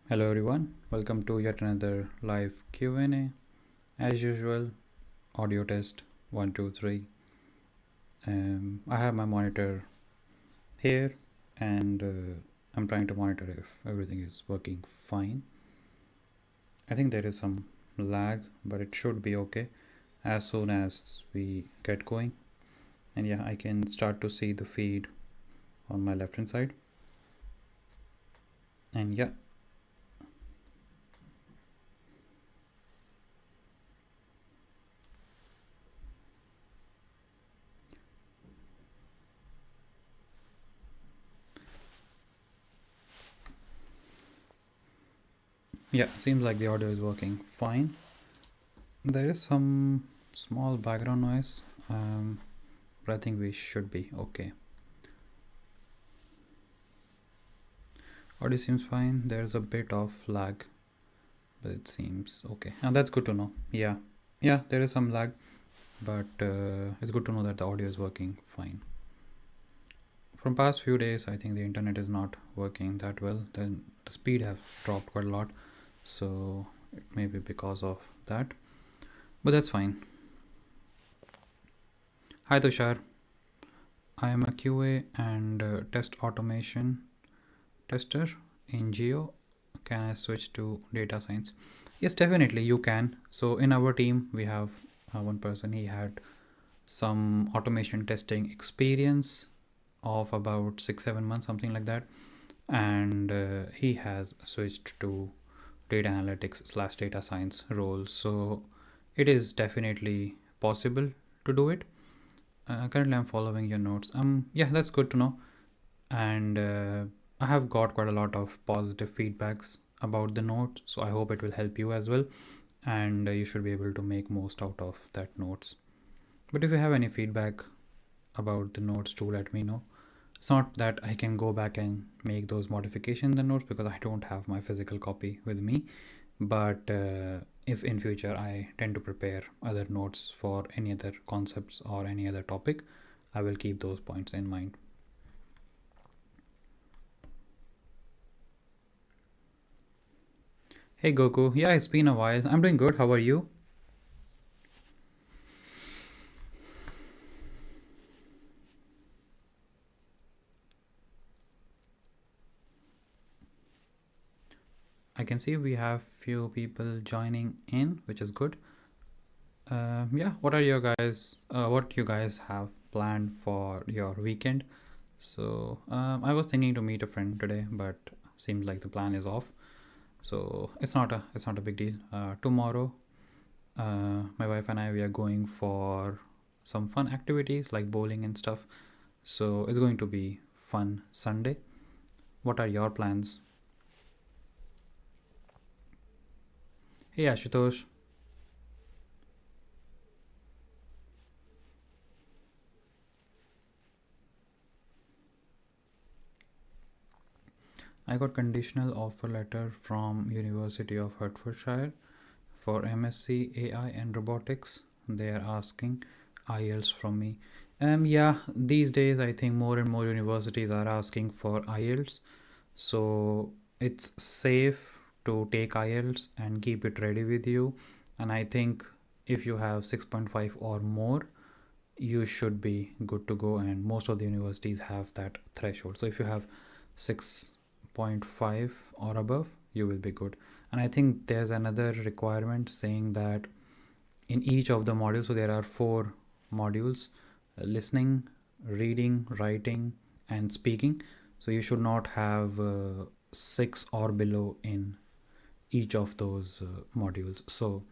Hello everyone, welcome to yet another live Q&A. As usual, audio test 1 2 3. I have my monitor here and I'm trying to monitor if everything is working fine. I think there is some lag, but it should be okay as soon as we get going. And yeah, I can start to see the feed on my left hand side. And yeah, seems like the audio is working fine. There is some small background noise, but I think we should be okay. Audio seems fine. There's a bit of lag, but it seems okay. And that's good to know. Yeah, there is some lag, but it's good to know that the audio is working fine. From past few days, I think the internet is not working that well. Then the speed has dropped quite a lot, so it may be because of that, but that's fine. Hi Tushar, I am a QA and test automation tester in Geo. Can I switch to data science? Yes, definitely you can. So in our team, we have one person. He had some automation testing experience of about 6 7 months, something like that, and he has switched to data analytics slash data science role. So it is definitely possible to do it. Currently, I'm following your notes. Yeah, that's good to know. And I have got quite a lot of positive feedbacks about the notes, so I hope it will help you as well, and you should be able to make most out of that notes. But if you have any feedback about the notes, do let me know. It's not that I can go back and make those modifications in the notes because I don't have my physical copy with me, but if in future I tend to prepare other notes for any other concepts or any other topic, I will keep those points in mind. Hey Goku, yeah, it's been a while. I'm doing good. How are you? I can see we have few people joining in, which is good. Yeah, what are your guys? What you guys have planned for your weekend? So I was thinking to meet a friend today, but seems like the plan is off. So it's not a big deal. Tomorrow, my wife and I we are going for some fun activities like bowling and stuff. So it's going to be fun Sunday. What are your plans? Hey Ashutosh, I got conditional offer letter from University of Hertfordshire for MSc AI and robotics. They are asking IELTS from me. Yeah, these days I think more and more universities are asking for IELTS. So it's safe to take IELTS and keep it ready with you. And I think if you have 6.5 or more, you should be good to go. And most of the universities have that threshold. So if you have 6.5 or above, you will be good. And I think there's another requirement saying that in each of the modules, so there are 4 modules: listening, reading, writing, and speaking. So you should not have 6 or below in each of those modules. So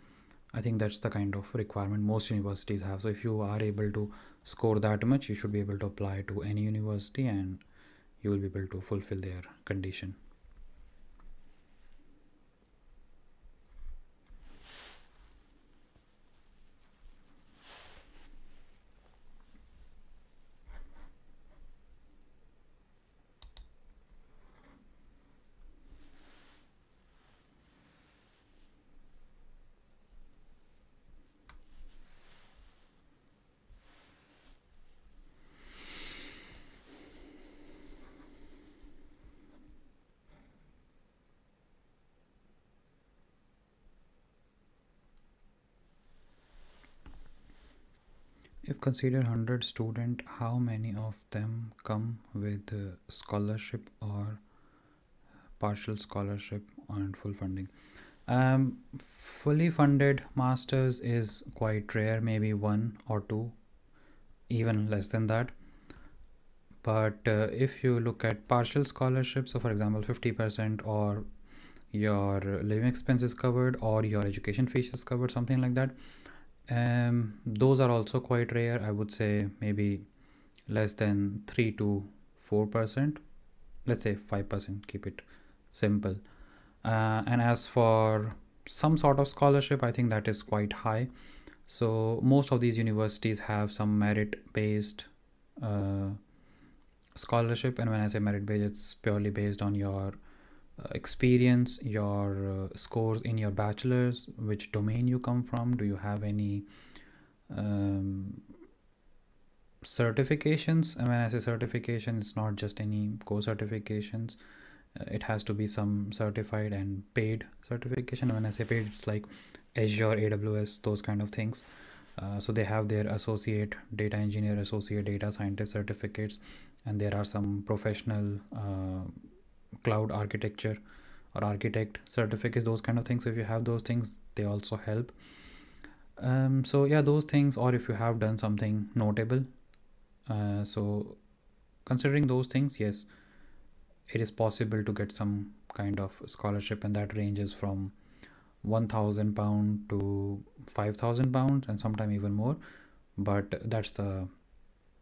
I think that's the kind of requirement most universities have. So if you are able to score that much, you should be able to apply to any university and you will be able to fulfill their condition. If consider 100 student, how many of them come with scholarship or partial scholarship and full funding? Fully funded masters is quite rare, maybe one or two, even less than that. But if you look at partial scholarships, so for example 50% or your living expenses covered or your education fees is covered, something like that, those are also quite rare. I would say maybe less than 3 to 4%, let's say 5%, keep it simple. And as for some sort of scholarship, I think that is quite high. So most of these universities have some merit based uh, scholarship, and when I say merit based, it's purely based on your experience, your scores in your bachelor's, which domain you come from, do you have any um, certifications. And when I say certification, it's not just any core certifications, it has to be some certified and paid certification. When I say paid, it's like Azure, AWS, those kind of things. So they have their associate data engineer, associate data scientist certificates, and there are some professional cloud architecture or architect certificates, those kind of things. So if you have those things, they also help. So yeah, those things, or if you have done something notable. So considering those things, yes, it is possible to get some kind of scholarship, and that ranges from £1,000 to £5,000 and sometimes even more. But that's the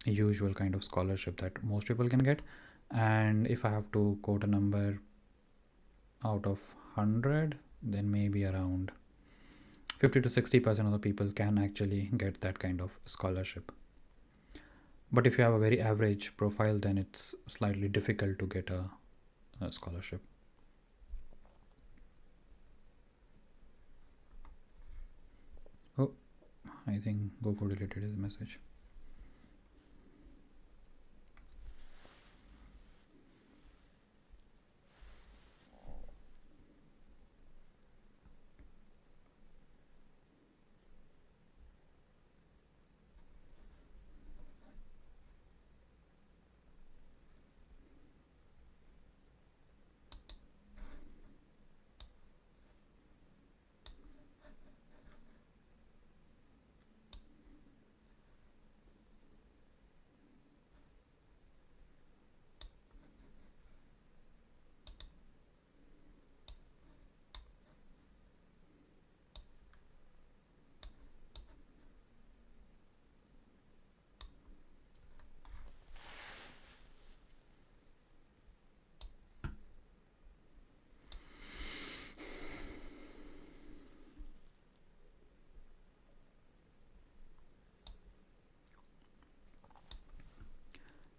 usual kind of scholarship that most people can get. And if I have to quote a number out of 100, then maybe around 50 to 60% of the people can actually get that kind of scholarship. But if you have a very average profile, then it's slightly difficult to get a scholarship. Oh, I think Goku deleted his message.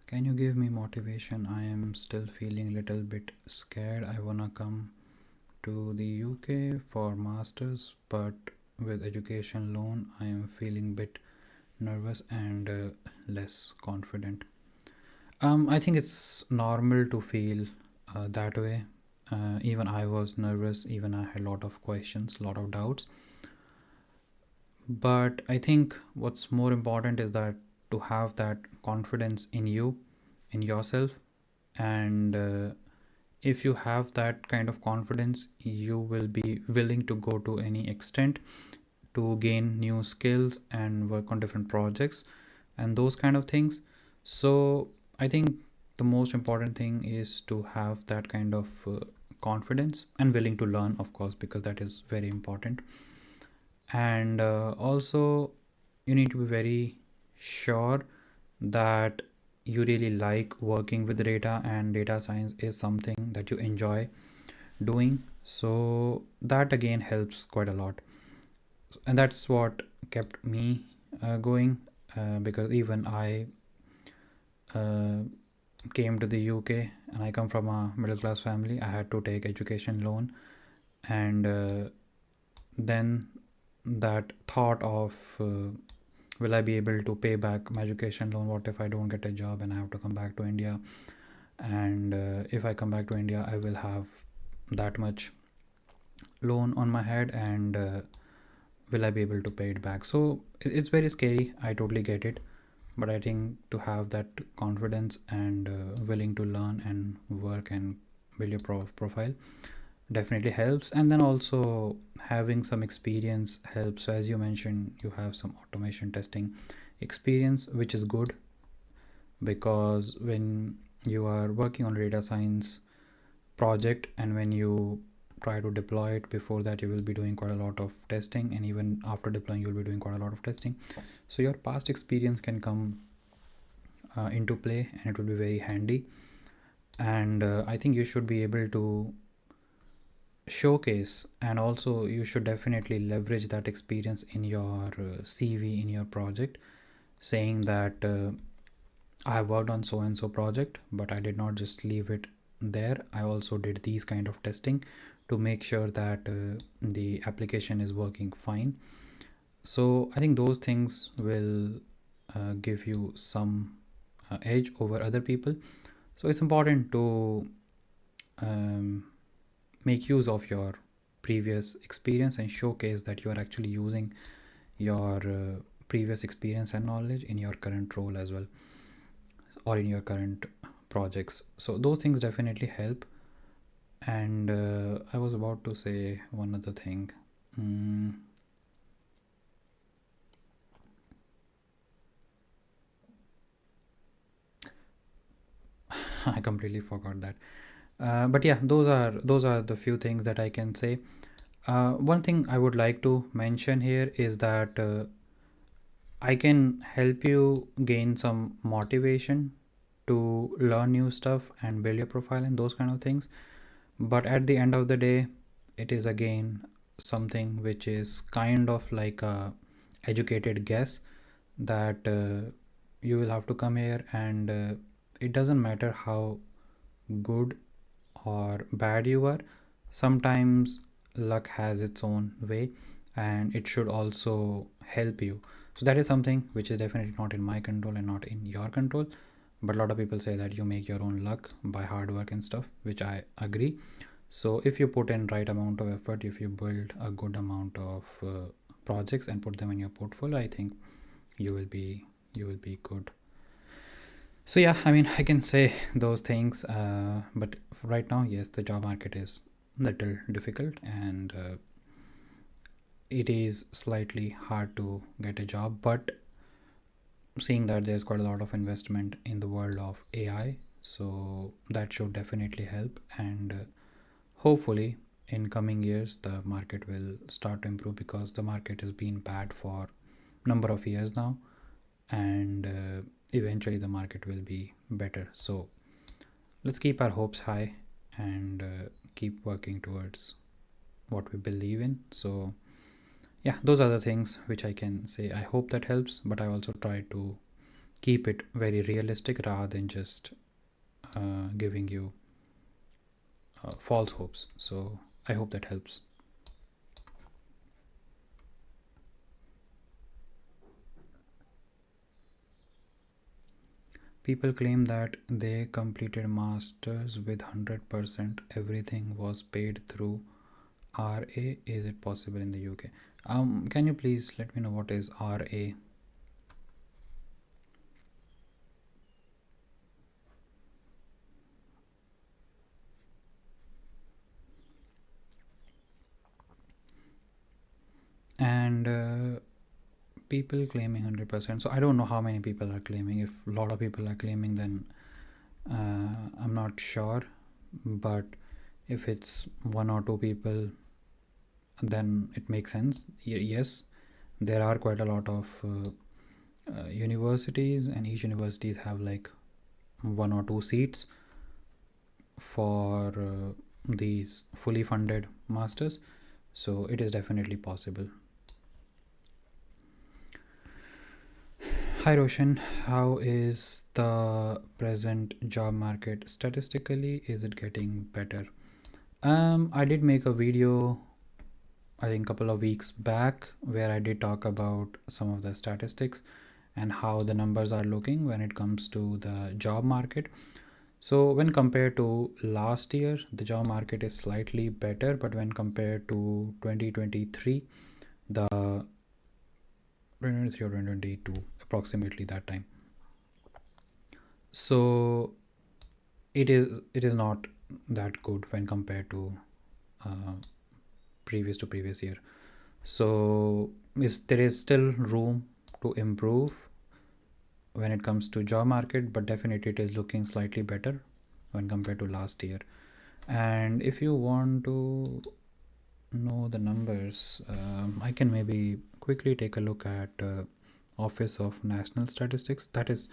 Can you give me motivation? I am still feeling a little bit scared. I wanna come to the UK for masters, but with education loan, I am feeling bit nervous and less confident. I think it's normal to feel that way. Even I was nervous. Even I had a lot of questions, a lot of doubts. But I think what's more important is that to have that confidence in you, in yourself, and if you have that kind of confidence, you will be willing to go to any extent to gain new skills and work on different projects and those kind of things. So I think the most important thing is to have that kind of confidence and willing to learn, of course, because that is very important. And also you need to be very sure that you really like working with data, and data science is something that you enjoy doing. So that again helps quite a lot, and that's what kept me going, because even I uh, came to the UK and I come from a middle class family. I had to take education loan, and then that thought of will I be able to pay back my education loan? What if I don't get a job and I have to come back to India? And if I come back to India, I will have that much loan on my head, and will I be able to pay it back? So it's very scary. I totally get it. But I think to have that confidence and willing to learn and work and build your profile definitely helps. And then also having some experience helps. So as you mentioned, you have some automation testing experience, which is good, because when you are working on a data science project and when you try to deploy it, before that you will be doing quite a lot of testing, and even after deploying you will be doing quite a lot of testing. So your past experience can come into play, and it will be very handy. And I think you should be able to showcase, and also you should definitely leverage that experience in your CV, in your project, saying that I have worked on so and so project, but I did not just leave it there. I also did these kind of testing to make sure that the application is working fine. So I think those things will give you some edge over other people. So it's important to um, make use of your previous experience and showcase that you are actually using your previous experience and knowledge in your current role as well, or in your current projects. So those things definitely help. And I was about to say one other thing. I completely forgot that. But yeah, those are the few things that I can say. One thing I would like to mention here is that I can help you gain some motivation to learn new stuff and build your profile and those kind of things. But at the end of the day, it is again something which is kind of like a educated guess that you will have to come here, and it doesn't matter how good or bad you are. Sometimes luck has its own way, and it should also help you. So that is something which is definitely not in my control and not in your control. But a lot of people say that you make your own luck by hard work and stuff, which I agree. So if you put in right amount of effort, if you build a good amount of projects and put them in your portfolio, I think you will be good. So yeah, I mean, I can say those things, but right now, yes, the job market is little difficult, and it is slightly hard to get a job. But seeing that there's quite a lot of investment in the world of AI, so that should definitely help. And hopefully in coming years the market will start to improve, because the market has been bad for number of years now, and eventually the market will be better. So let's keep our hopes high and keep working towards what we believe in. So yeah, those are the things which I can say. I hope that helps, but I also try to keep it very realistic rather than just giving you false hopes. So I hope that helps. People claim that they completed masters with 100% everything was paid through RA. Is it possible in the UK? Can you please let me know what is RA? And people claiming 100%. So I don't know how many people are claiming. If a lot of people are claiming, then I'm not sure. But if it's one or two people, then it makes sense. Yes, there are quite a lot of universities, and each universities have like one or two seats for these fully funded masters. So it is definitely possible. Hi Roshan, how is the present job market statistically? Is it getting better? I did make a video, I think a couple of weeks back, where I did talk about some of the statistics and how the numbers are looking when it comes to the job market. So when compared to last year, the job market is slightly better, but when compared to 2023, the 2023 or 2022, approximately that time. So it is not that good when compared to uh, previous year. So there is still room to improve when it comes to job market, but definitely it is looking slightly better when compared to last year. And if you want to know the numbers, I can maybe quickly take a look at Office of National Statistics. That is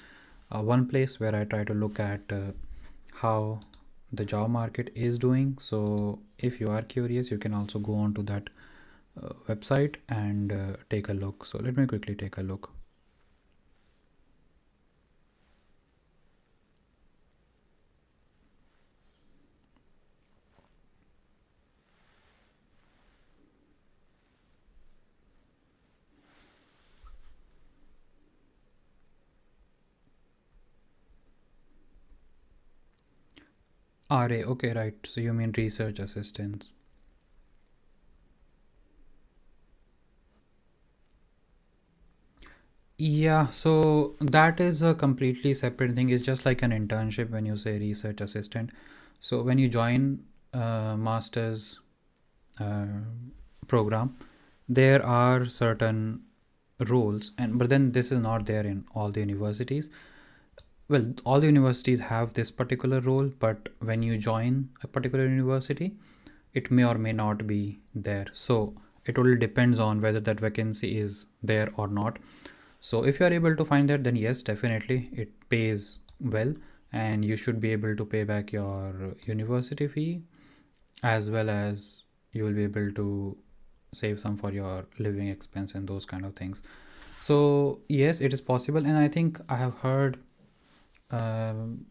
one place where I try to look at how the job market is doing. So if you are curious, you can also go on to that website and take a look. So let me quickly take a look. RA, okay, right. So you mean research assistants. Yeah, so that is a completely separate thing. It's just like an internship when you say research assistant. So when you join master's uh, program, there are certain roles, and but then this is not there in all the universities. Well, all the universities have this particular role, but when you join a particular university, it may or may not be there. So it all depends on whether that vacancy is there or not. So if you are able to find that, then yes, definitely it pays well, and you should be able to pay back your university fee, as well as you will be able to save some for your living expense and those kind of things. So yes, it is possible, and I think I have heard. Um,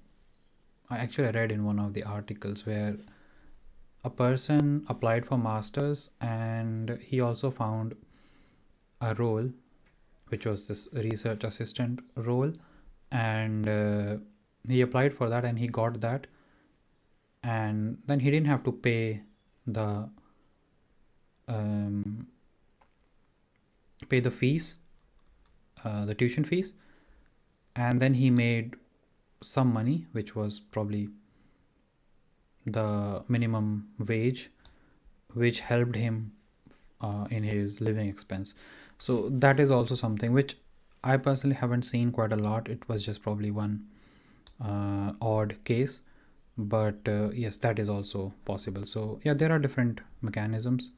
I actually read in one of the articles where a person applied for masters and he also found a role which was this research assistant role, and he applied for that and he got that, and then he didn't have to the um, pay the fees, the tuition fees, and then he made some money, which was probably the minimum wage, which helped him in his living expense. So that is also something which I personally haven't seen quite a lot. It was just probably one odd case, but yes, that is also possible. So yeah, there are different mechanisms,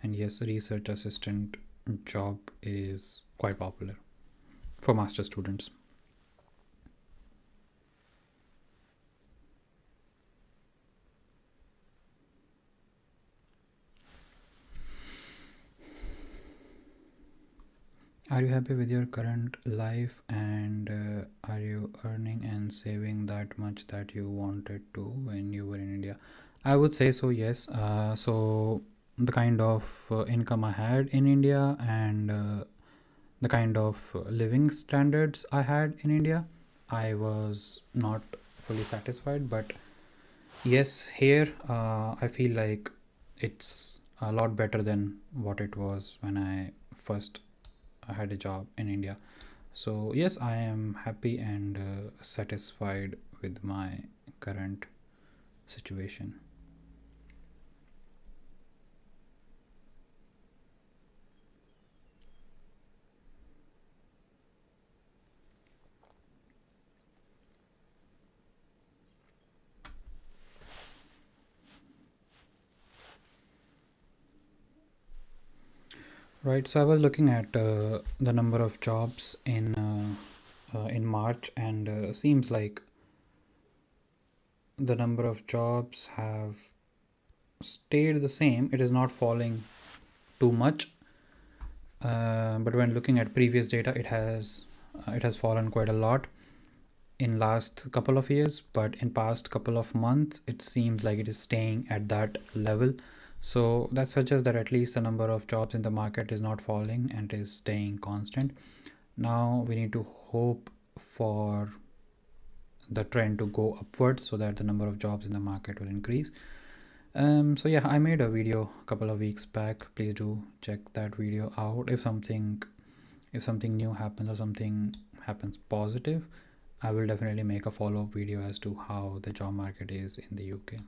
and yes, research assistant job is quite popular for master students. Are you happy with your current life, and are you earning and saving that much that you wanted to when you were in India? I would say so, yes. So the kind of income I had in India, and the kind of living standards I had in India, I was not fully satisfied. But yes, here I feel like it's a lot better than what it was when I first had a job in India. So yes, I am happy and satisfied with my current situation. Right. So I was looking at the number of jobs in March, and seems like the number of jobs have stayed the same. It is not falling too much, but when looking at previous data, it has fallen quite a lot in last couple of years, but in past couple of months it seems like it is staying at that level. So that suggests that at least the number of jobs in the market is not falling and is staying constant. Now we need to hope for the trend to go upwards so that the number of jobs in the market will increase. So yeah, I made a video a couple of weeks back. Please do check that video out. If something new happens or something happens positive, I will definitely make a follow-up video as to how the job market is in the UK.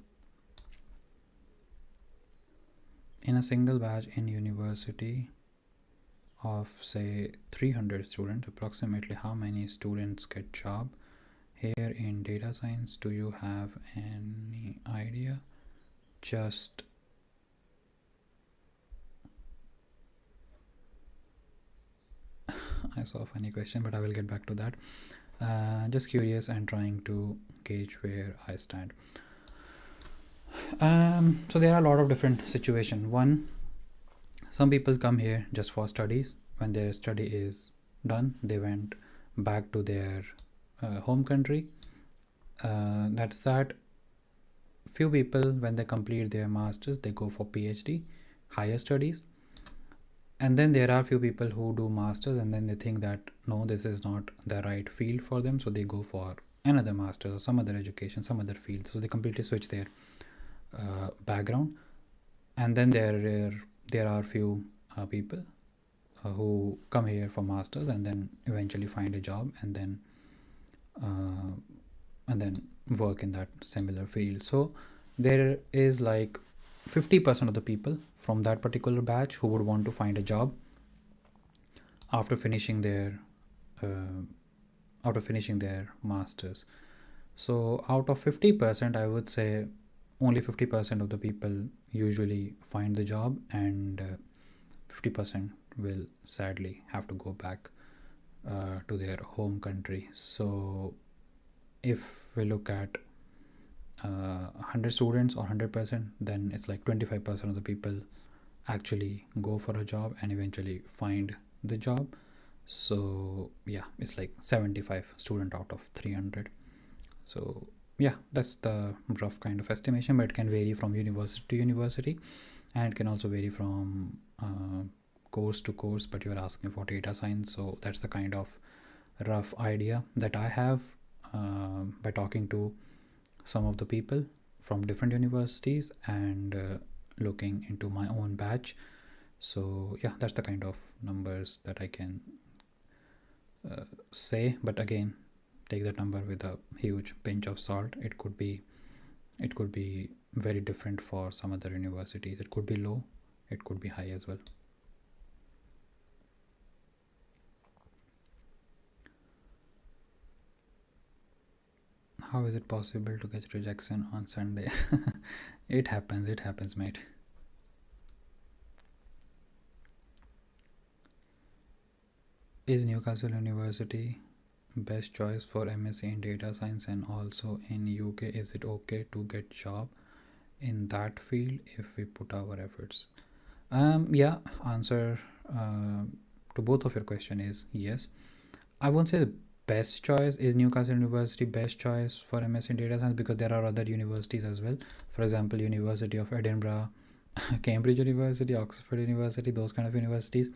In a single batch in university of say 300 students, approximately how many students get job? Here in data science, do you have any idea? Just I saw a funny question, but I will get back to that. Just curious and trying to gauge where I stand. So there are a lot of different situations. One, some people come here just for studies. When their study is done, they went back to their home country. That's that. Few people, when they complete their masters, they go for PhD, higher studies. And then there are few people who do masters and then they think that no, this is not the right field for them, so they go for another master's or some other education, some other field. So they completely switch their background. And then there are few people who come here for masters and then eventually find a job and then work in that similar field. So there is like 50% of the people from that particular batch who would want to find a job after finishing their masters. So out of 50%, I would say only 50% of the people usually find the job, and 50% will sadly have to go back to their home country. So if we look at 100 students or 100%, then it's like 25% of the people actually go for a job and eventually find the job. So yeah, it's like 75 student out of 300. So yeah, that's the rough kind of estimation, but it can vary from university to university, and it can also vary from course to course. But you're asking for data science, so that's the kind of rough idea that I have by talking to some of the people from different universities and looking into my own batch. So yeah, that's the kind of numbers that I can say, but again, take that number with a huge pinch of salt. It could be very different for some other universities. It could be low, it could be high as well. How is it possible to get rejection on Sunday? It happens, mate. Is Newcastle University best choice for MSc in data science, and also in UK is it okay to get job in that field if we put our efforts? Yeah, answer to both of your question is yes. I won't say the best choice is Newcastle University best choice for MSc in data science, because there are other universities as well. For example, University of Edinburgh, Cambridge University, Oxford University, those kind of universities.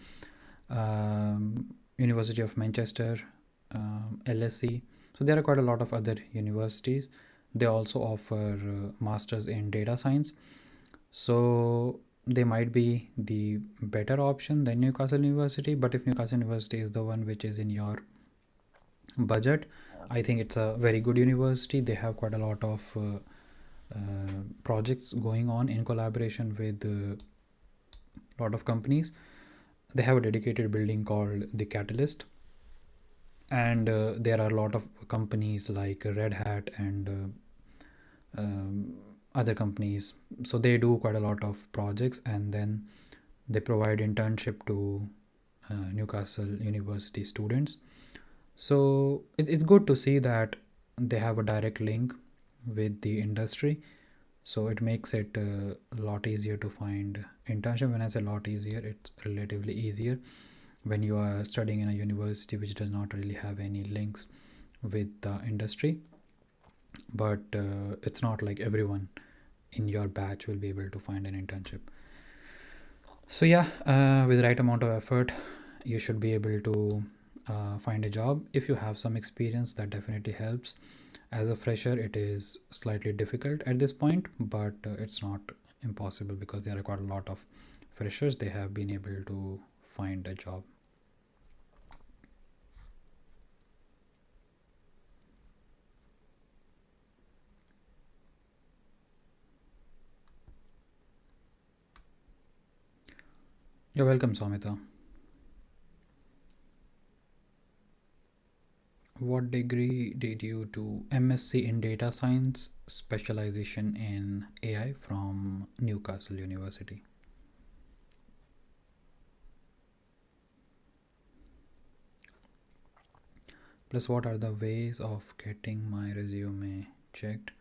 University of Manchester, LSE. So there are quite a lot of other universities. They also offer masters in data science. So they might be the better option than Newcastle University. But if Newcastle University is the one which is in your budget, I think it's a very good university. They have quite a lot of projects going on in collaboration with a lot of companies. They have a dedicated building called the Catalyst, and there are a lot of companies like Red Hat and other companies. So they do quite a lot of projects, and then they provide internship to Newcastle University students. So it's good to see that they have a direct link with the industry. So it makes it a lot easier to find internship. When I say a lot easier, it's relatively easier when you are studying in a university which does not really have any links with the industry. But it's not like everyone in your batch will be able to find an internship. So yeah, with the right amount of effort, you should be able to find a job. If you have some experience, that definitely helps. As a fresher, it is slightly difficult at this point, but it's not impossible because there are quite a lot of freshers. They have been able to find a job. You're welcome, Samita. What degree did you do? MSc in data science, specialization in AI from Newcastle University. Plus, what are the ways of getting my resume checked?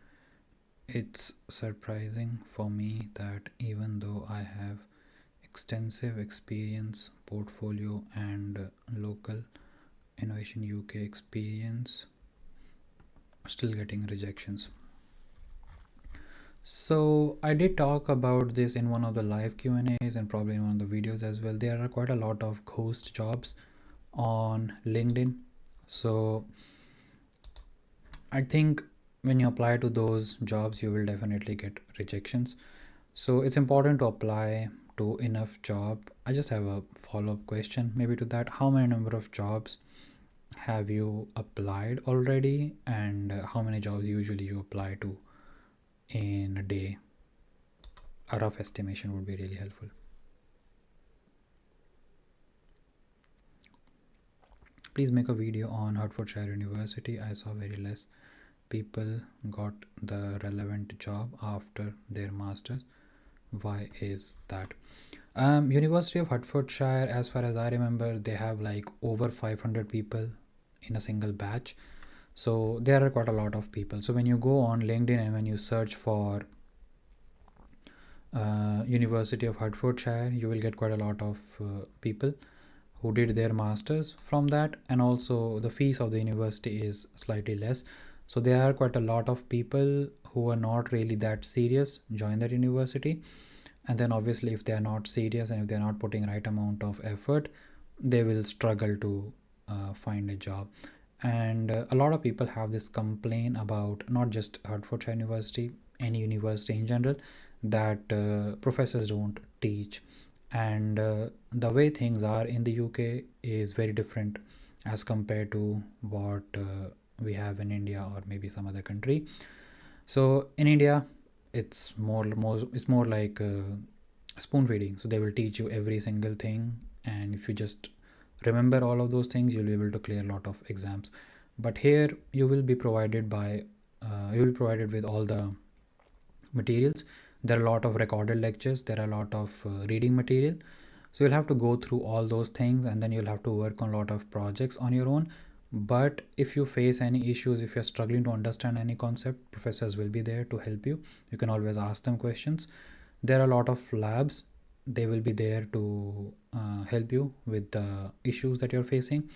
It's surprising for me that even though I have extensive experience, portfolio, and local Innovation UK experience, still getting rejections. So I did talk about this in one of the live Q&As and probably in one of the videos as well. There are quite a lot of ghost jobs on LinkedIn. So I think when you apply to those jobs, you will definitely get rejections. So it's important to apply to enough job. I just have a follow-up question maybe to that. How many number of jobs have you applied already, and how many jobs usually you apply to in a day? A rough estimation would be really helpful. Please make a video on Hertfordshire University. I saw very less people got the relevant job after their masters. Why is that? University of Hertfordshire, as far as I remember, they have like over 500 people in a single batch. So there are quite a lot of people. So when you go on LinkedIn and when you search for University of Hertfordshire, you will get quite a lot of people who did their masters from that, and also the fees of the university is slightly less. So there are quite a lot of people who are not really that serious join that university, and then obviously if they are not serious and if they are not putting right amount of effort, they will struggle to find a job. And a lot of people have this complaint about not just Hertfordshire University, any university in general, that professors don't teach. And the way things are in the UK is very different as compared to what we have in India or maybe some other country. So in India, it's more like spoon feeding. So they will teach you every single thing, and if you just remember all of those things, you'll be able to clear a lot of exams. But here you will be provided with all the materials. There are a lot of recorded lectures, there are a lot of reading material, so you'll have to go through all those things, and then you'll have to work on a lot of projects on your own. But if you face any issues, if you're struggling to understand any concept, professors will be there to help you. You can always ask them questions. There are a lot of labs, they will be there to help you with the issues that you're facing.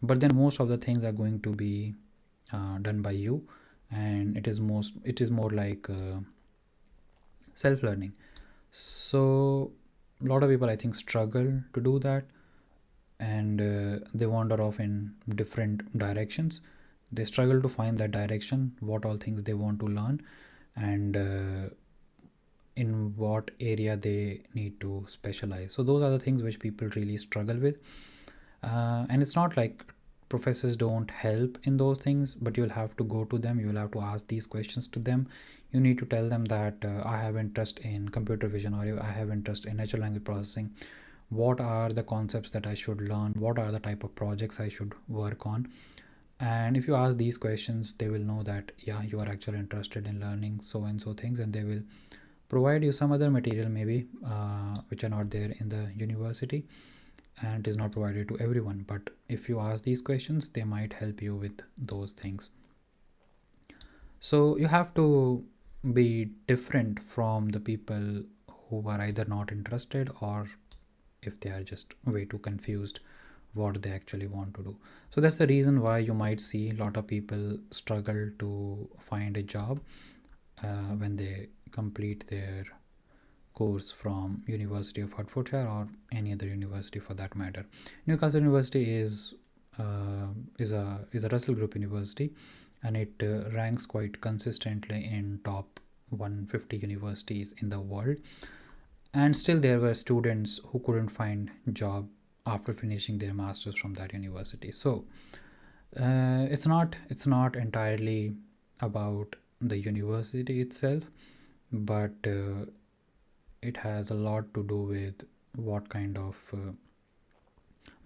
But then most of the things are going to be done by you, and it is more like self-learning. So a lot of people, I think, struggle to do that, and they wander off in different directions. They struggle to find that direction, what all things they want to learn, and in what area they need to specialize. So those are the things which people really struggle with. And it's not like professors don't help in those things, but you'll have to go to them, you'll have to ask these questions to them. You need to tell them that I have interest in computer vision, or I have interest in natural language processing. What are the concepts that I should learn? What are the type of projects I should work on? And if you ask these questions, they will know that yeah, you are actually interested in learning so and so things, and they will provide you some other material maybe which are not there in the university, and it is not provided to everyone. But if you ask these questions, they might help you with those things. So you have to be different from the people who are either not interested, or if they are just way too confused what they actually want to do. So that's the reason why you might see a lot of people struggle to find a job when they complete their course from University of Hertfordshire or any other university for that matter. Newcastle University is a Russell Group university, and it ranks quite consistently in top 150 universities in the world, and still there were students who couldn't find job after finishing their masters from that university. So it's not entirely about the university itself, but it has a lot to do with what kind of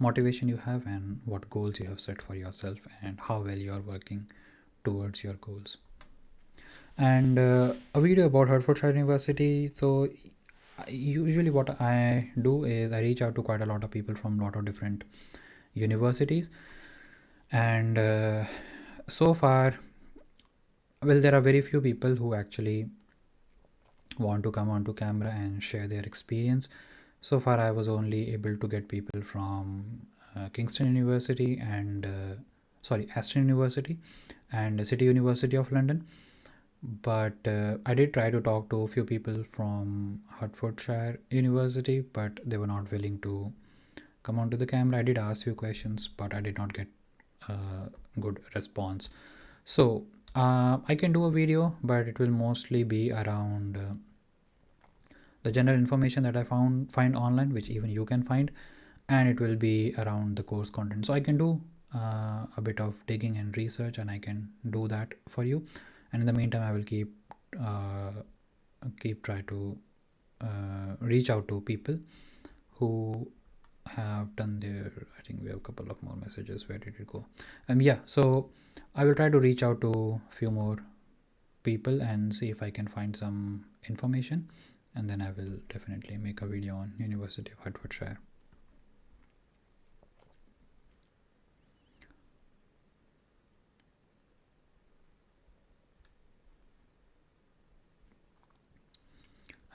motivation you have and what goals you have set for yourself and how well you are working towards your goals. And a video about Hertfordshire University. So usually what I do is I reach out to quite a lot of people from a lot of different universities, and so far, well, there are very few people who actually want to come onto camera and share their experience. So far I was only able to get people from Kingston University and Aston University and City University of London, but I did try to talk to a few people from Hertfordshire University, but they were not willing to come onto the camera. I did ask few questions, but I did not get a good response. So I can do a video, but it will mostly be around the general information that I find online, which even you can find, and it will be around the course content. So I can do a bit of digging and research, and I can do that for you. And in the meantime, I will keep try to reach out to people who have done their. I think we have a couple of more messages. Where did it go? Yeah. So I will try to reach out to a few more people and see if I can find some information, and then I will definitely make a video on University of Hertfordshire.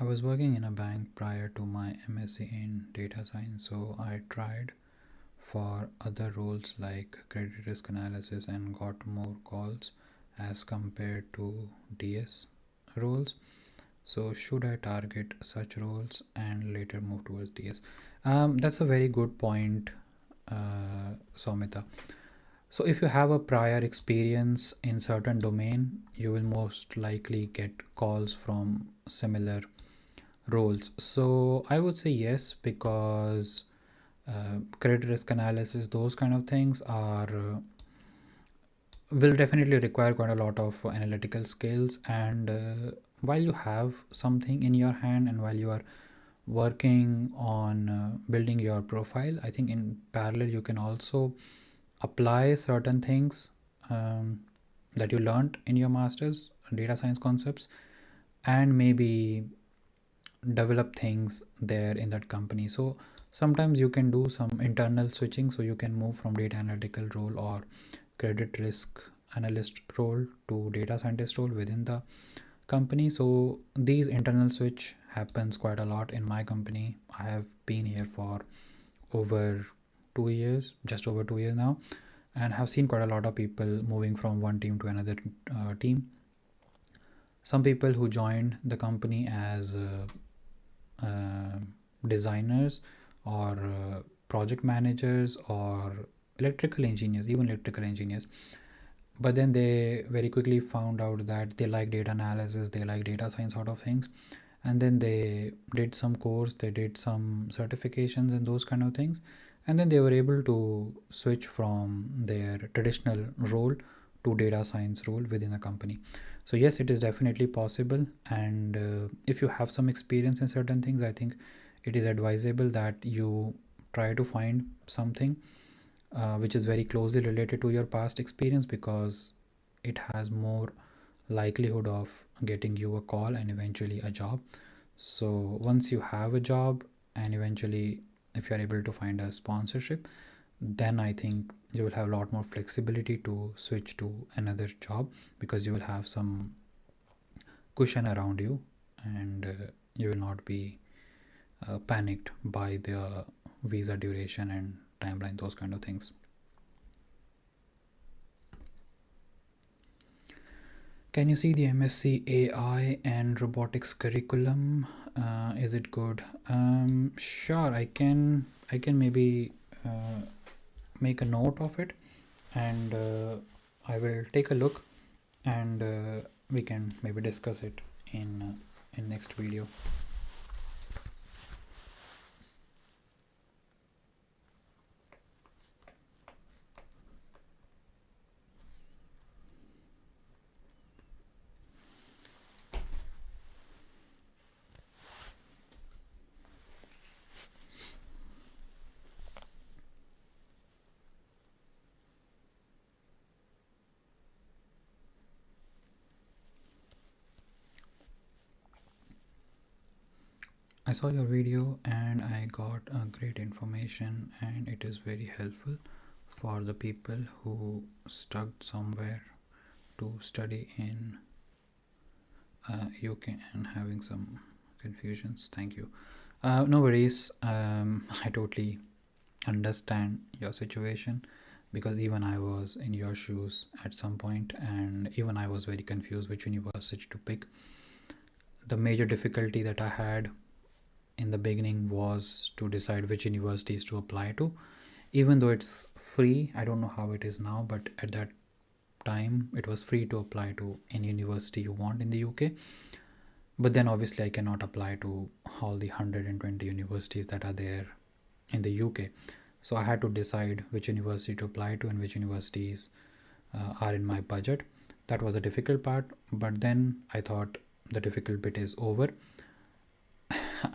I was working in a bank prior to my MSc in data science, so I tried for other roles like credit risk analysis and got more calls as compared to DS roles. So should I target such roles and later move towards DS? That's a very good point, Soumita. So if you have a prior experience in certain domain, you will most likely get calls from similar roles. So I would say yes, because credit risk analysis, those kind of things are will definitely require quite a lot of analytical skills. And while you have something in your hand and while you are working on building your profile, I think in parallel you can also apply certain things that you learned in your masters data science concepts, and maybe develop things there in that company. So sometimes you can do some internal switching, so you can move from data analytical role or credit risk analyst role to data scientist role within the company. So these internal switch happens quite a lot in my company. I have been here for over 2 years, just over 2 years now, and have seen quite a lot of people moving from one team to another team. Some people who joined the company as designers or project managers or electrical engineers, even electrical engineers, but then they very quickly found out that they like data analysis, they like data science sort of things, and then they did some course, they did some certifications and those kind of things, and then they were able to switch from their traditional role to data science role within a company. So yes, it is definitely possible, and if you have some experience in certain things, I think it is advisable that you try to find something which is very closely related to your past experience, because it has more likelihood of getting you a call and eventually a job. So once you have a job and eventually if you're able to find a sponsorship, then I think you will have a lot more flexibility to switch to another job, because you will have some cushion around you, and you will not be panicked by the visa duration and timeline, those kind of things. Can you see the MSc AI and robotics curriculum? Is it good? Sure, I can maybe make a note of it, and I will take a look, and we can maybe discuss it in next video. I saw your video and I got great information, and it is very helpful for the people who stuck somewhere to study in UK and having some confusions. Thank you. No worries. I totally understand your situation, because even I was in your shoes at some point, and even I was very confused which university to pick. The major difficulty that I had in the beginning was to decide which universities to apply to. Even though it's free, I don't know how it is now, but at that time it was free to apply to any university you want in the UK. But then obviously I cannot apply to all the 120 universities that are there in the UK. So I had to decide which university to apply to and which universities are in my budget. That was a difficult part, but then I thought the difficult bit is over.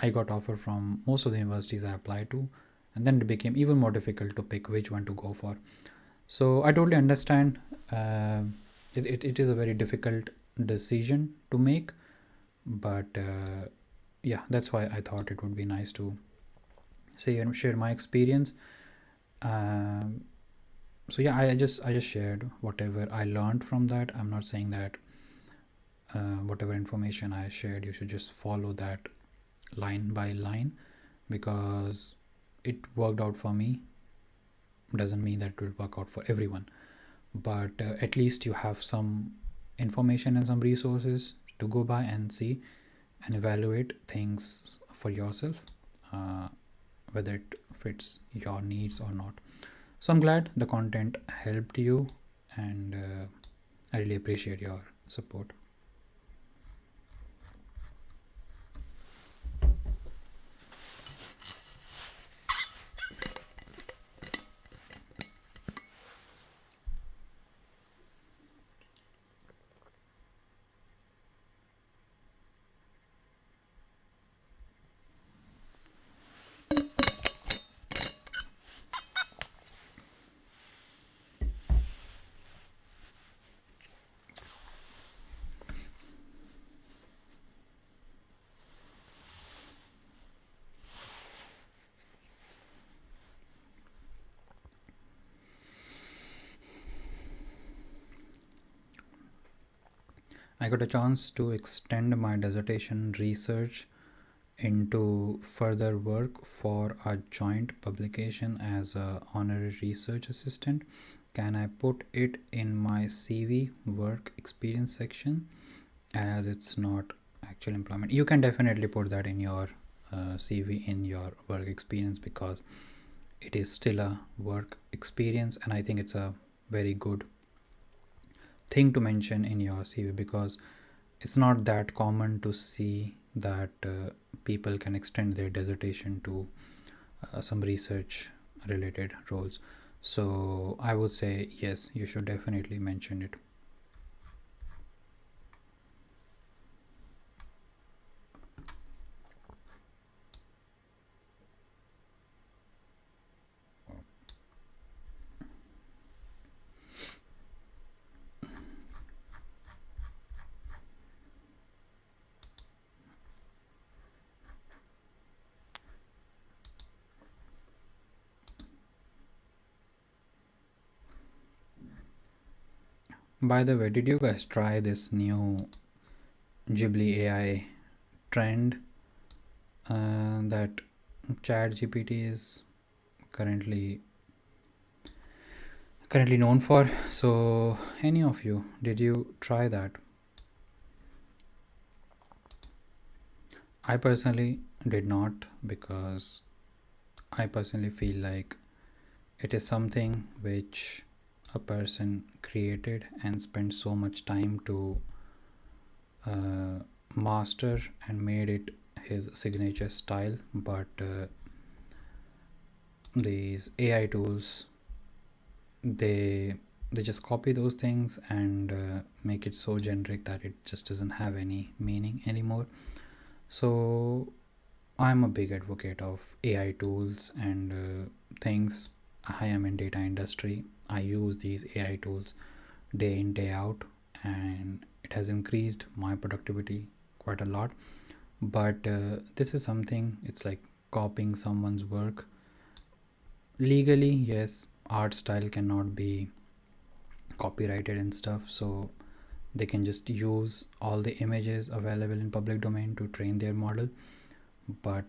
I got offer from most of the universities I applied to, and then it became even more difficult to pick which one to go for. So I totally understand. It is a very difficult decision to make, but yeah, that's why I thought it would be nice to say and share my experience. Um, so yeah, I just shared whatever I learned from that. I'm not saying that whatever information I shared you should just follow that line by line, because it worked out for me doesn't mean that it will work out for everyone. But at least you have some information and some resources to go by and see and evaluate things for yourself, uh, whether it fits your needs or not. So I'm glad the content helped you, and I really appreciate your support. I got a chance to extend my dissertation research into further work for a joint publication as a honorary research assistant. Can I put it in my CV work experience section, as it's not actual employment? You can definitely put that in your CV in your work experience, because it is still a work experience, and I think it's a very good thing to mention in your CV, because it's not that common to see that people can extend their dissertation to some research related roles. So I would say yes, you should definitely mention it. By the way, did you guys try this new Ghibli AI trend that Chat GPT is currently known for? So any of you, did you try that? I personally did not, because I personally feel like it is something which a person created and spent so much time to master and made it his signature style, but these AI tools, they just copy those things and make it so generic that it just doesn't have any meaning anymore. So I'm a big advocate of AI tools and things. I am in data industry. I use these AI tools day in day out, and it has increased my productivity quite a lot. But this is something, it's like copying someone's work. Legally, yes, art style cannot be copyrighted and stuff, so they can just use all the images available in public domain to train their model. But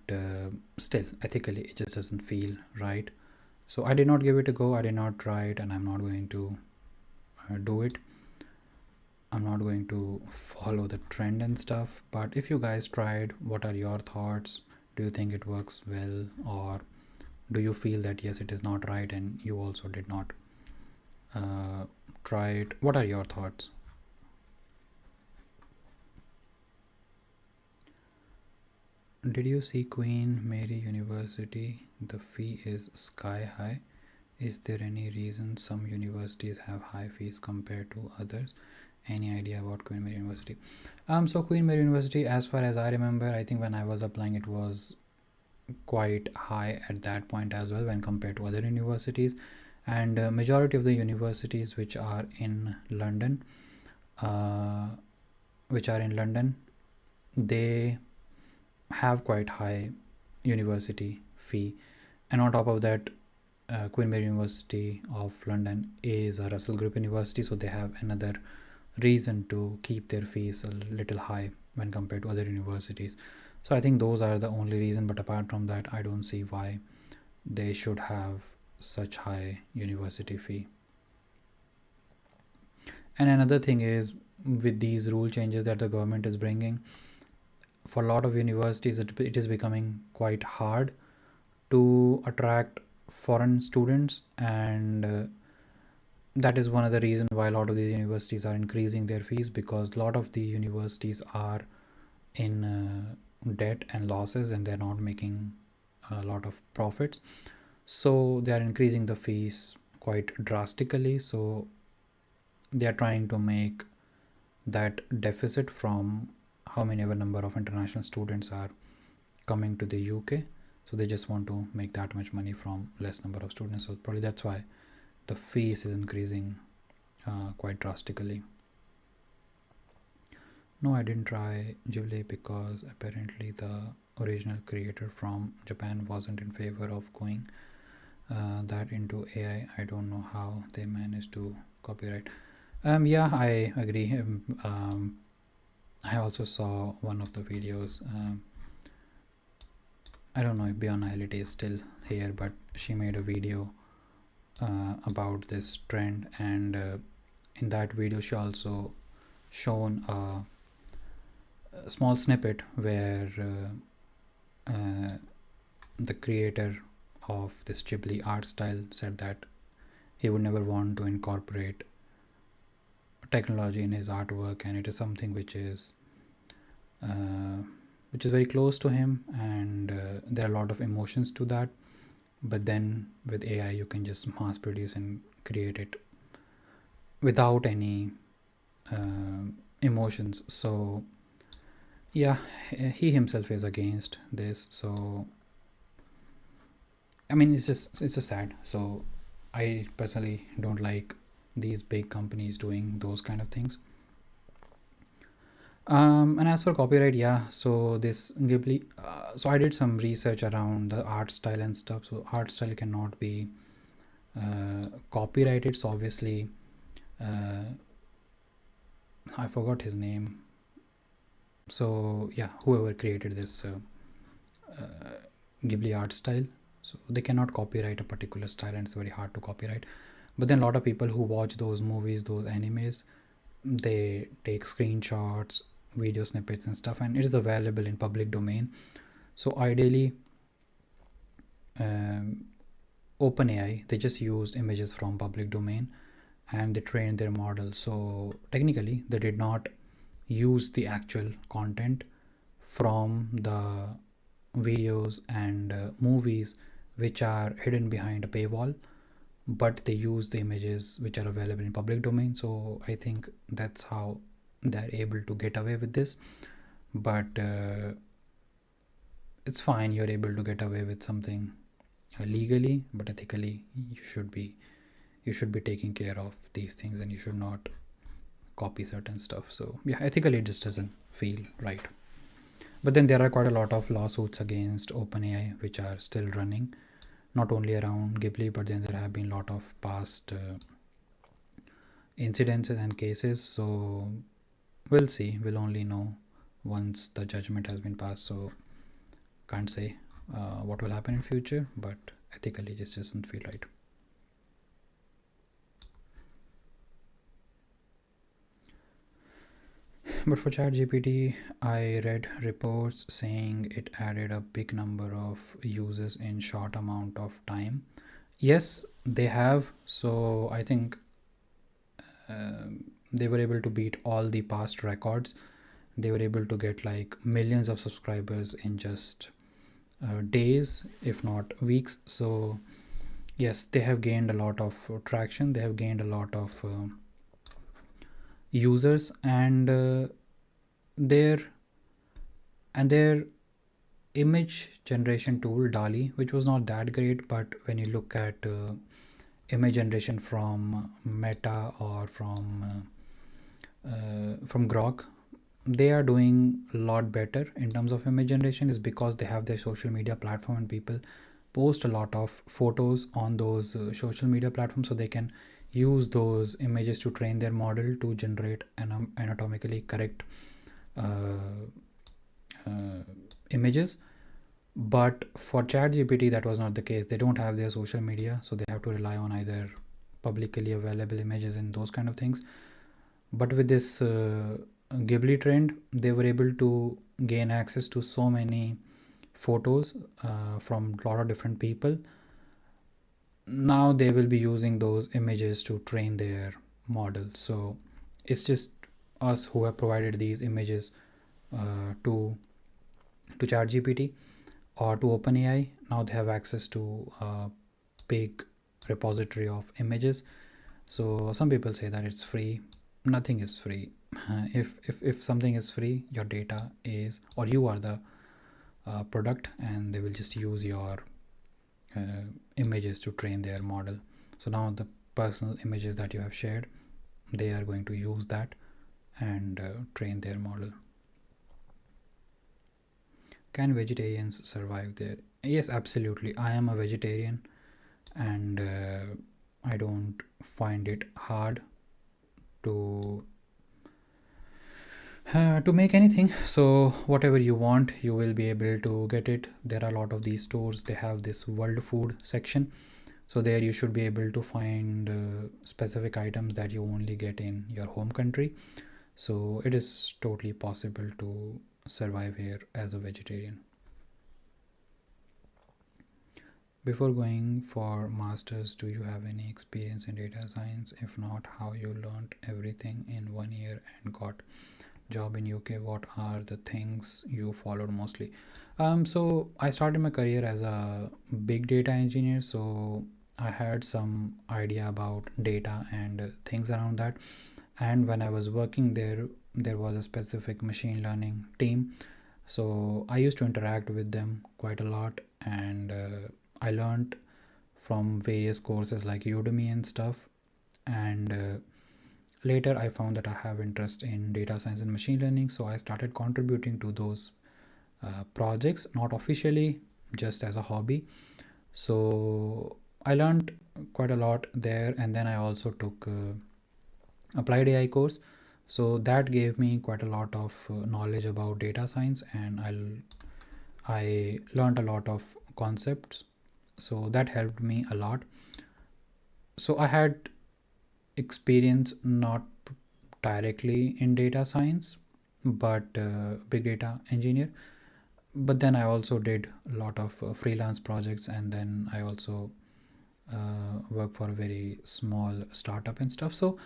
still, ethically, it just doesn't feel right. So I did not give it a go. I did not try it, and I'm not going to do it. I'm not going to follow the trend and stuff. But if you guys tried, what are your thoughts? Do you think it works well, or do you feel that yes, it is not right and you also did not try it? What are your thoughts? Did you see Queen Mary University? The fee is sky high. Is there any reason some universities have high fees compared to others? Any idea about Queen Mary University? So Queen Mary University, as far as I remember, I think when I was applying, it was quite high at that point as well when compared to other universities. And majority of the universities which are in London, they have quite high university fee. And on top of that, Queen Mary University of London is a Russell Group university, so they have another reason to keep their fees a little high when compared to other universities. So I think those are the only reason, but apart from that, I don't see why they should have such high university fee. And another thing is, with these rule changes that the government is bringing, for a lot of universities, it is becoming quite hard to attract foreign students, and that is one of the reasons why a lot of these universities are increasing their fees, because a lot of the universities are in debt and losses, and they're not making a lot of profits, so they are increasing the fees quite drastically. So they are trying to make that deficit from how many ever number of international students are coming to the UK, so they just want to make that much money from less number of students. So probably that's why the fees is increasing quite drastically. No, I didn't try Ghibli because apparently the original creator from Japan wasn't in favor of going that into AI. I don't know how they managed to copyright. Yeah, I agree. I also saw one of the videos. I don't know if Beyond Reality is still here, but she made a video about this trend, and in that video she also shown a small snippet where the creator of this Ghibli art style said that he would never want to incorporate technology in his artwork, and it is something which is very close to him, and there are a lot of emotions to that. But then with AI, you can just mass produce and create it without any emotions. So yeah, he himself is against this. So I mean, it's a sad. So I personally don't like these big companies doing those kind of things. And as for copyright, yeah, so this Ghibli, so I did some research around the art style and stuff. So art style cannot be copyrighted. So obviously, I forgot his name. So yeah, whoever created this Ghibli art style, so they cannot copyright a particular style, and it's very hard to copyright. But then a lot of people who watch those movies, those animes, they take screenshots, video snippets and stuff, and it is available in public domain. So ideally, OpenAI, they just used images from public domain and they trained their model. So technically they did not use the actual content from the videos and movies which are hidden behind a paywall, but they use the images which are available in public domain. So I think that's how they're able to get away with this. But it's fine, you're able to get away with something legally, but ethically you should be taking care of these things, and you should not copy certain stuff. So yeah, ethically it just doesn't feel right. But then there are quite a lot of lawsuits against OpenAI which are still running, not only around Ghibli, but then there have been a lot of past incidences and cases. So we'll see, we'll only know once the judgment has been passed. So can't say what will happen in future, but ethically it just doesn't feel right. But for ChatGPT, I read reports saying it added a big number of users in short amount of time. Yes, they have. So I think they were able to beat all the past records. They were able to get like millions of subscribers in just days, if not weeks. So yes, they have gained a lot of traction. They have gained a lot of users, and their image generation tool DALI, which was not that great, but when you look at image generation from Meta or from Grok, they are doing a lot better in terms of image generation. Is because they have their social media platform, and people post a lot of photos on those social media platforms, so they can use those images to train their model to generate an anatomically correct images. But for ChatGPT, that was not the case. They don't have their social media, so they have to rely on either publicly available images and those kind of things. But with this Ghibli trend, they were able to gain access to so many photos from a lot of different people. Now they will be using those images to train their model. So it's just us who have provided these images to ChatGPT or to OpenAI. Now they have access to a big repository of images. So some people say that it's free. Nothing is free. If something is free, your data is, or you are the product, and they will just use your images to train their model. So now the personal images that you have shared, they are going to use that and train their model. Can vegetarians survive there? Yes, absolutely. I am a vegetarian, and I don't find it hard to make anything. So whatever you want, you will be able to get it. There are a lot of these stores. They have this world food section, so there you should be able to find specific items that you only get in your home country. So it is totally possible to survive here as a vegetarian. Before going for masters, do you have any experience in data science? If not, how you learned everything in 1 year and got job in UK? What are the things you followed mostly? So I started my career as a big data engineer, so I had some idea about data and things around that. And when I was working there was a specific machine learning team, so I used to interact with them quite a lot, and I learned from various courses like Udemy and stuff. And later I found that I have interest in data science and machine learning, so I started contributing to those projects, not officially, just as a hobby. So I learned quite a lot there, and then I also took applied AI course, so that gave me quite a lot of knowledge about data science, and I learned a lot of concepts, so that helped me a lot. So I had experience not directly in data science, but big data engineer. But then I also did a lot of freelance projects, and then I also work for a very small startup and stuff. So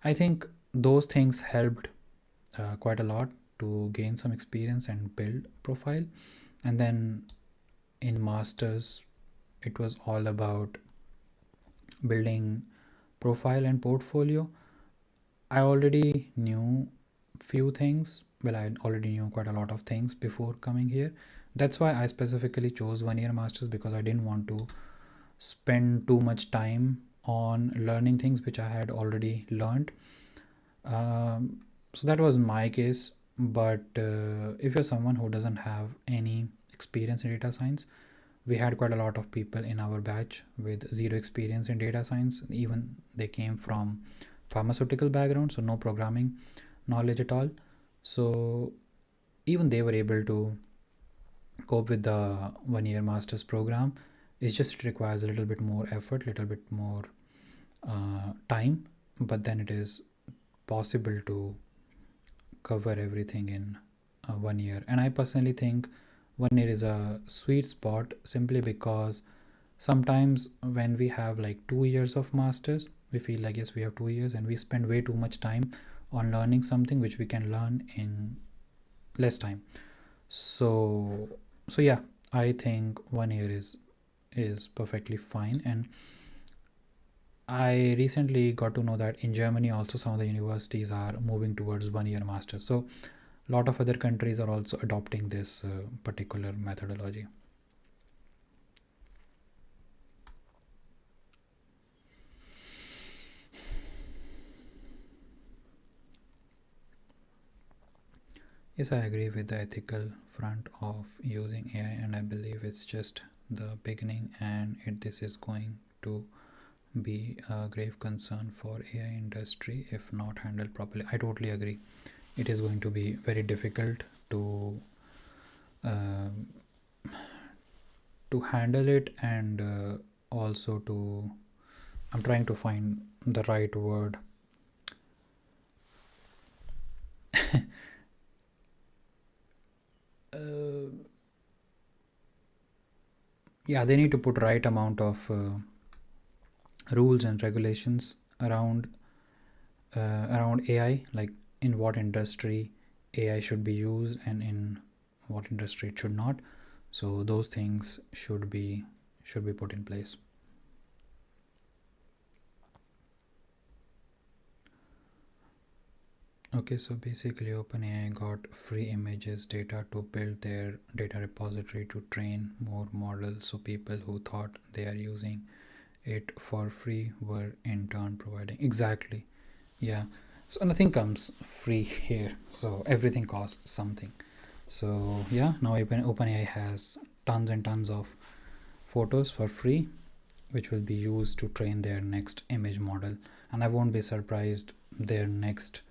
I think those things helped quite a lot to gain some experience and build profile. And then in masters, it was all about building profile and portfolio. I already knew few things. Well, I already knew quite a lot of things before coming here. That's why I specifically chose 1 year masters, because I didn't want to spend too much time on learning things which I had already learned. So that was my case. But if you're someone who doesn't have any experience in data science, we had quite a lot of people in our batch with zero experience in data science. Even they came from pharmaceutical background, so no programming knowledge at all. So even they were able to cope with the 1 year master's program. It's just it requires a little bit more effort, little bit more time, but then it is possible to cover everything in 1 year. And I personally think 1 year is a sweet spot, simply because sometimes when we have like 2 years of masters, we feel like yes, we have 2 years, and we spend way too much time on learning something which we can learn in less time. So yeah, I think 1 year is perfectly fine. And I recently got to know that in Germany also some of the universities are moving towards 1 year masters. So a lot of other countries are also adopting this particular methodology. Yes, I agree with the ethical front of using AI, and I believe it's just the beginning, and this is going to be a grave concern for AI industry if not handled properly. I totally agree. It is going to be very difficult to uh, handle it, and also to, I'm trying to find the right word. Yeah, they need to put right amount of rules and regulations around AI, like in what industry AI should be used and in what industry it should not. So those things should be put in place. Okay, so basically OpenAI got free images data to build their data repository to train more models, so people who thought they are using it for free were in turn providing. Exactly. Yeah, so nothing comes free here, so everything costs something. So yeah, now OpenAI has tons and tons of photos for free, which will be used to train their next image model. And I won't be surprised their next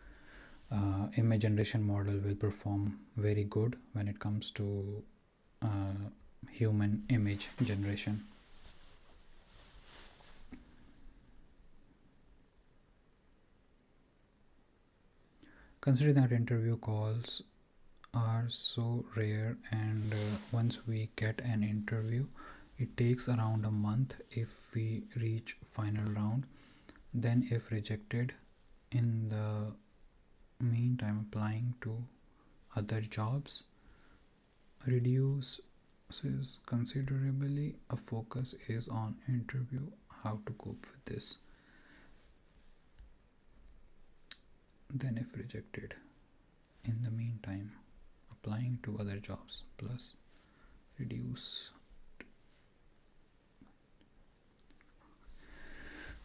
image generation model will perform very good when it comes to human image generation. Considering that interview calls are so rare, and once we get an interview, it takes around a month if we reach final round. Then if rejected, in the meantime applying to other jobs reduces considerably. A focus is on interview. How to cope with this? Then if rejected, in the meantime applying to other jobs plus reduce.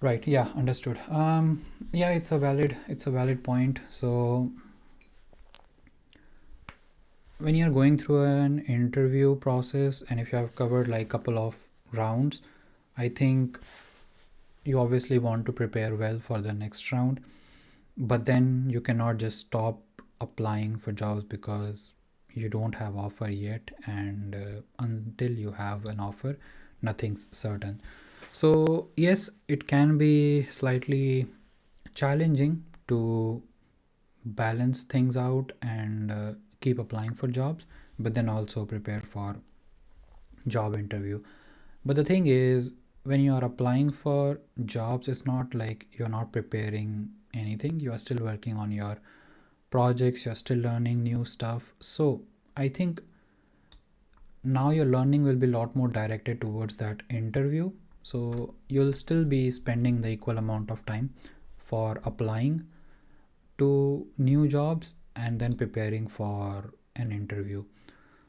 Right, yeah, understood. Yeah, it's a valid point. So when you're going through an interview process, and if you have covered like couple of rounds, I think you obviously want to prepare well for the next round, but then you cannot just stop applying for jobs because you don't have offer yet, and until you have an offer, nothing's certain. So yes, it can be slightly challenging to balance things out and keep applying for jobs, but then also prepare for job interview. But the thing is, when you are applying for jobs, it's not like you're not preparing anything. You are still working on your projects, you're still learning new stuff. So I think now your learning will be a lot more directed towards that interview. So you'll still be spending the equal amount of time for applying to new jobs and then preparing for an interview.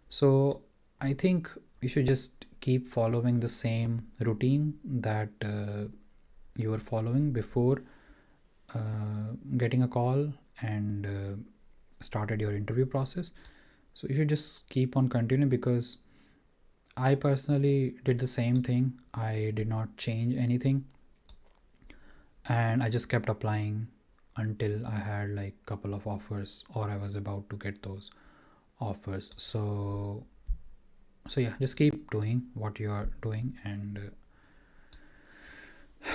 So I think you should just keep following the same routine that you were following before getting a call and started your interview process. So you should just keep on continuing, because I personally did the same thing. I did not change anything, and I just kept applying until I had like a couple of offers, or I was about to get those offers. So yeah, just keep doing what you are doing, and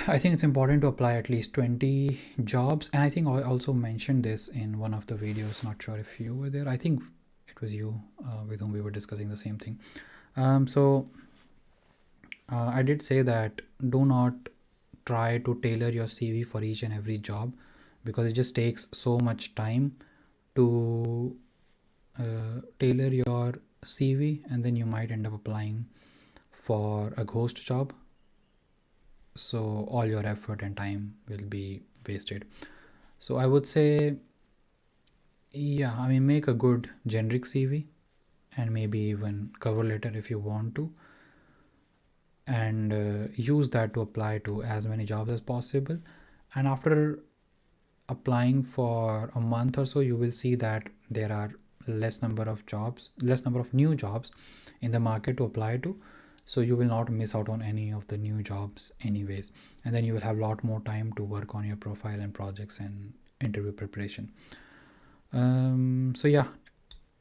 I think it's important to apply at least 20 jobs. And I think I also mentioned this in one of the videos. Not sure if you were there. I think it was you with whom we were discussing the same thing. So I did say that do not try to tailor your CV for each and every job, because it just takes so much time to tailor your CV, and then you might end up applying for a ghost job. So all your effort and time will be wasted. So I would say, yeah, I mean, make a good generic CV and maybe even cover letter if you want to, and use that to apply to as many jobs as possible. And after applying for a month or so, you will see that there are less number of new jobs in the market to apply to. So you will not miss out on any of the new jobs anyways, and then you will have a lot more time to work on your profile and projects and interview preparation. So yeah,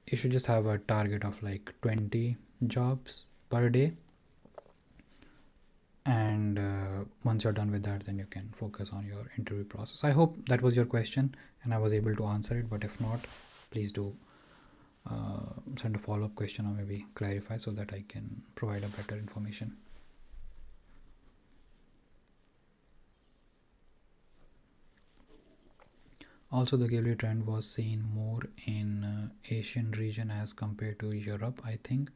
you should just have a target of like 20 jobs per day, and once you're done with that, then you can focus on your interview process. I hope that was your question and I was able to answer it, but if not, please do send a follow-up question or maybe clarify so that I can provide a better information. Also, the Ghibli trend was seen more in Asian region as compared to Europe, I think.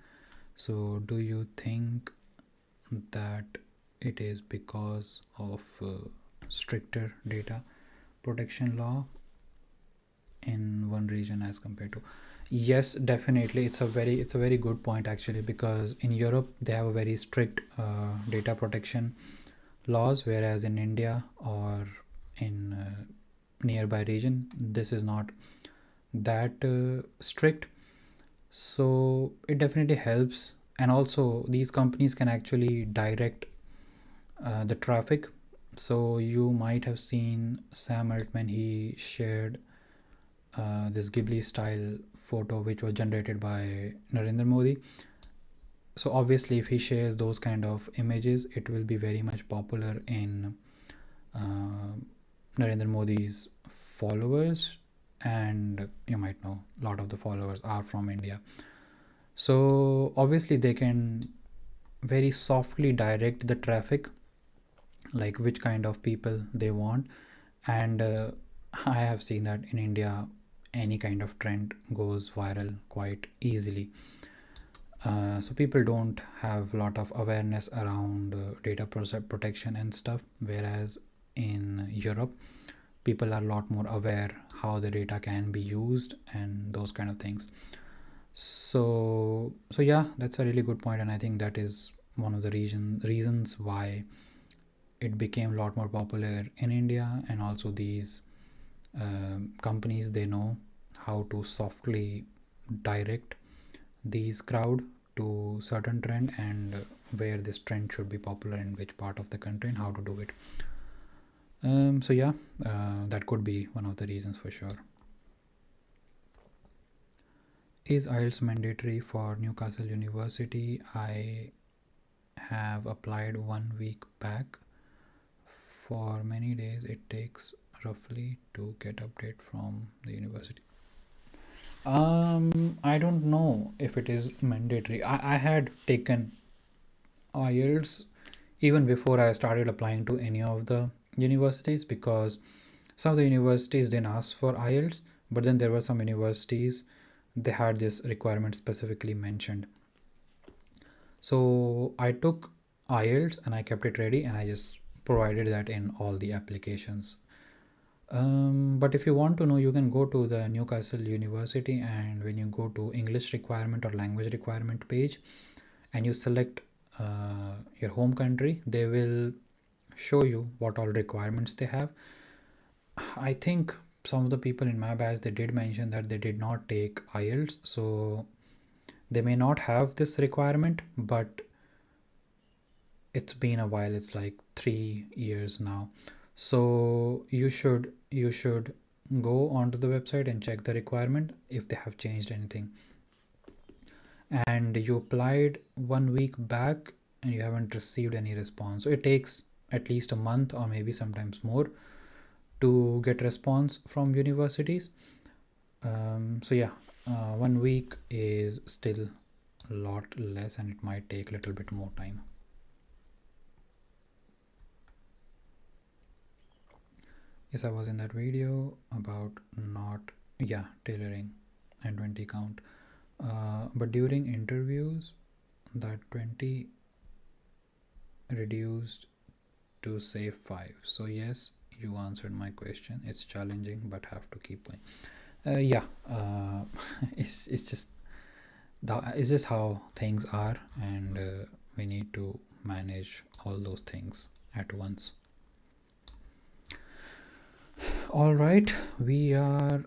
So do you think that it is because of stricter data protection law in one region as compared to? Yes, definitely. It's a very good point actually, because in Europe they have a very strict data protection laws, whereas in India or in nearby region this is not that strict. So it definitely helps, and also these companies can actually direct the traffic. So you might have seen Sam Altman, he shared this Ghibli style photo which was generated by Narendra Modi. So obviously if he shares those kind of images, it will be very much popular in Narendra Modi's followers, and you might know a lot of the followers are from India. So obviously they can very softly direct the traffic, like which kind of people they want. And I have seen that in India any kind of trend goes viral quite easily. So people don't have a lot of awareness around data protection and stuff, whereas in Europe people are a lot more aware how the data can be used and those kind of things. So yeah, that's a really good point, and I think that is one of the reasons why it became a lot more popular in India. And also these companies, they know how to softly direct these crowd to certain trend, and where this trend should be popular in which part of the country and how to do it. So yeah, that could be one of the reasons for sure. Is IELTS mandatory for Newcastle University? I have applied 1 week back. For many days it takes roughly to get update from the university. I don't know if it is mandatory. I had taken IELTS even before I started applying to any of the universities, because some of the universities didn't ask for IELTS, but then there were some universities, they had this requirement specifically mentioned. So I took IELTS and I kept it ready, and I just provided that in all the applications. But if you want to know, you can go to the Newcastle University, and when you go to English requirement or language requirement page and you select your home country, they will show you what all requirements they have. I think some of the people in my batch, they did mention that they did not take IELTS, so they may not have this requirement, but it's been a while. It's like 3 years now. So you should go onto the website and check the requirement if they have changed anything. And you applied 1 week back and you haven't received any response, so it takes at least a month or maybe sometimes more to get response from universities. So yeah, 1 week is still a lot less, and it might take a little bit more time. Yes, I was in that video about not, yeah, tailoring and 20 count. But during interviews, that 20 reduced to say 5. So yes, you answered my question. It's challenging, but have to keep going. Yeah, it's just how things are, and we need to manage all those things at once. All right, we are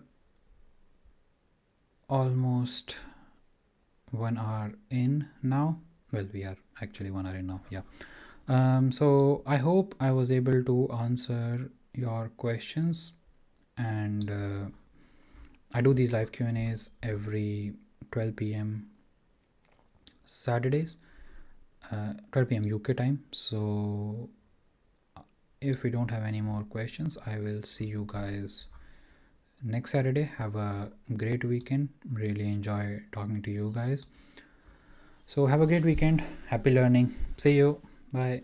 almost 1 hour in now. Well, we are actually 1 hour in now. Yeah. So I hope I was able to answer your questions, and I do these live Q&As every 12 p.m. Saturdays, 12 p.m. UK time. So if we don't have any more questions, I will see you guys next Saturday. Have a great weekend. Really enjoy talking to you guys. So have a great weekend. Happy learning. See you. Bye.